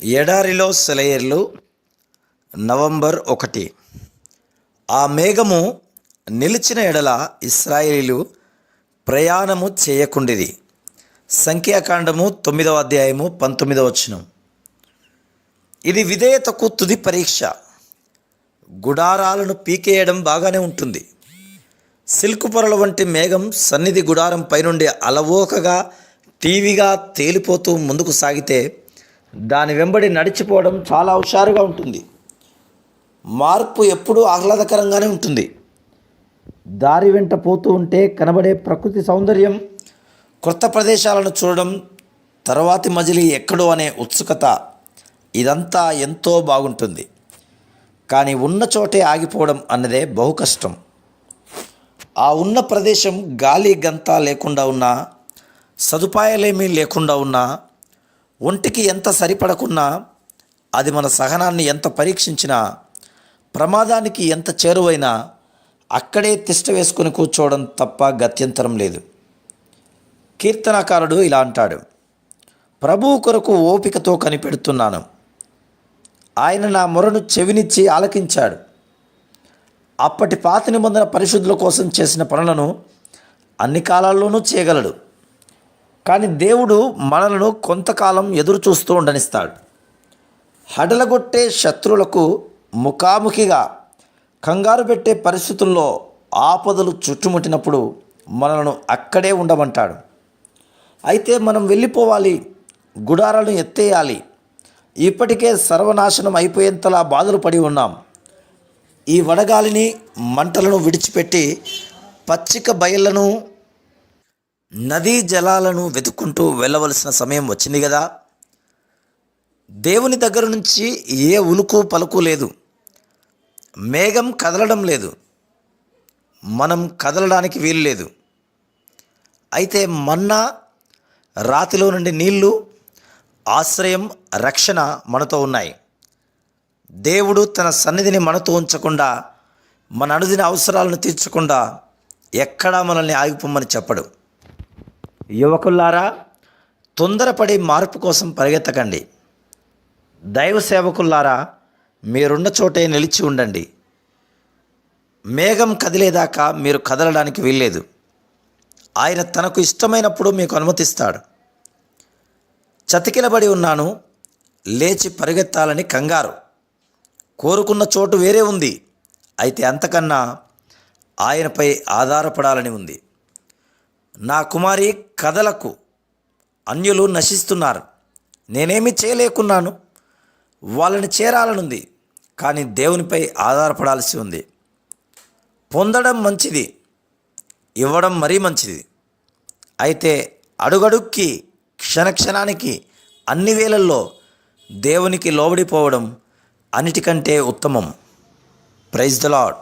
ఎడారిలో సెలయేర్లు నవంబర్ 1. ఆ మేఘము నిలిచిన ఎడల ఇశ్రాయేలీలు ప్రయాణము చేయకుండిరి. సంఖ్యాకాండము 9వ అధ్యాయము 19వ వచనం. ఇది విధేయతకు తుది పరీక్ష. గుడారాలను పీకేయడం బాగానే ఉంటుంది. సిల్కు పొరల వంటి మేఘం సన్నిధి గుడారం పైనుండి అలవోకగా టీవీగా తేలిపోతూ ముందుకు సాగితే దాని వెంబడి నడిచిపోవడం చాలా హుషారుగా ఉంటుంది. మార్పు ఎప్పుడూ ఆహ్లాదకరంగానే ఉంటుంది. దారి వెంట పోతూ ఉంటే కనబడే ప్రకృతి సౌందర్యం, కొత్త ప్రదేశాలను చూడడం, తర్వాతి మజిలీ ఎక్కడో అనే ఉత్సుకత, ఇదంతా ఎంతో బాగుంటుంది. కానీ ఉన్న చోటే ఆగిపోవడం అన్నదే బహు కష్టం. ఆ ఉన్న ప్రదేశం గాలి గంత లేకుండా ఉన్నా, సదుపాయాలేమీ లేకుండా ఉన్నా, ఒంటికి ఎంత సరిపడకున్నా, అది మన సహనాన్ని ఎంత పరీక్షించినా, ప్రమాదానికి ఎంత చేరువైనా అక్కడే తిష్ట వేసుకొని కూర్చోవడం తప్ప గత్యంతరం లేదు. కీర్తనాకారుడు ఇలా అంటాడు: ప్రభువు కొరకు ఓపికతో కనిపెడుతున్నాను. ఆయన నా మొరను చెవినిచ్చి ఆలకించాడు. అప్పటి పాత నిబంధన పరిశుద్ధుల కోసం చేసిన పనులను అన్ని కాలాల్లోనూ చేయగలడు. కానీ దేవుడు మనలను కొంతకాలం ఎదురు చూస్తూ ఉండనిస్తాడు. హడలగొట్టే శత్రువులకు ముఖాముఖిగా కంగారు పెట్టే పరిస్థితుల్లో ఆపదలు చుట్టుముట్టినప్పుడు మనలను అక్కడే ఉండమంటాడు. అయితే మనం వెళ్ళిపోవాలి, గుడారాలను ఎత్తేయాలి. ఇప్పటికే సర్వనాశనం అయిపోయేంతలా బాధలు పడి ఉన్నాం. ఈ వడగాలిని, మంటలను విడిచిపెట్టి పచ్చిక బయళ్లను, నదీ జలాలను వెతుక్కుంటూ వెళ్ళవలసిన సమయం వచ్చింది కదా. దేవుని దగ్గర నుంచి ఏ ఉలుకు పలుకు లేదు. మేఘం కదలడం లేదు. మనం కదలడానికి వీలు లేదు. అయితే మన్నా, రాతిలో నుండి నీళ్లు, ఆశ్రయం, రక్షణ మనతో ఉన్నాయి. దేవుడు తన సన్నిధిని మనతో ఉంచకుండా, మన అనుదిన అవసరాలను తీర్చకుండా ఎక్కడా మనల్ని ఆగిపోమని చెప్పడు. యువకులారా, తొందరపడి మార్పు కోసం పరిగెత్తకండి. దైవ సేవకులారా, మీరున్న చోటే నిలిచి ఉండండి. మేఘం కదిలేదాకా మీరు కదలడానికి వీల్లేదు. ఆయన తనకు ఇష్టమైనప్పుడు మీకు అనుమతిస్తాడు. చతికిలబడి ఉన్నాను, లేచి పరిగెత్తాలని కంగారు. కోరుకున్న చోటు వేరే ఉంది. అయితే అంతకన్నా ఆయనపై ఆధారపడాలని ఉంది. నా కుమారి, కదలకు, అన్యులు నశిస్తున్నారు. నేనేమి చేయలేకున్నాను. వాళ్ళని చేరాలనుంది, కానీ దేవునిపై ఆధారపడాల్సి ఉంది. పొందడం మంచిది, ఇవ్వడం మరీ మంచిది. అయితే అడుగడుక్కి, క్షణక్షణానికి, అన్ని వేళల్లో దేవునికి లోబడిపోవడం అన్నిటికంటే ఉత్తమం. Praise the lord.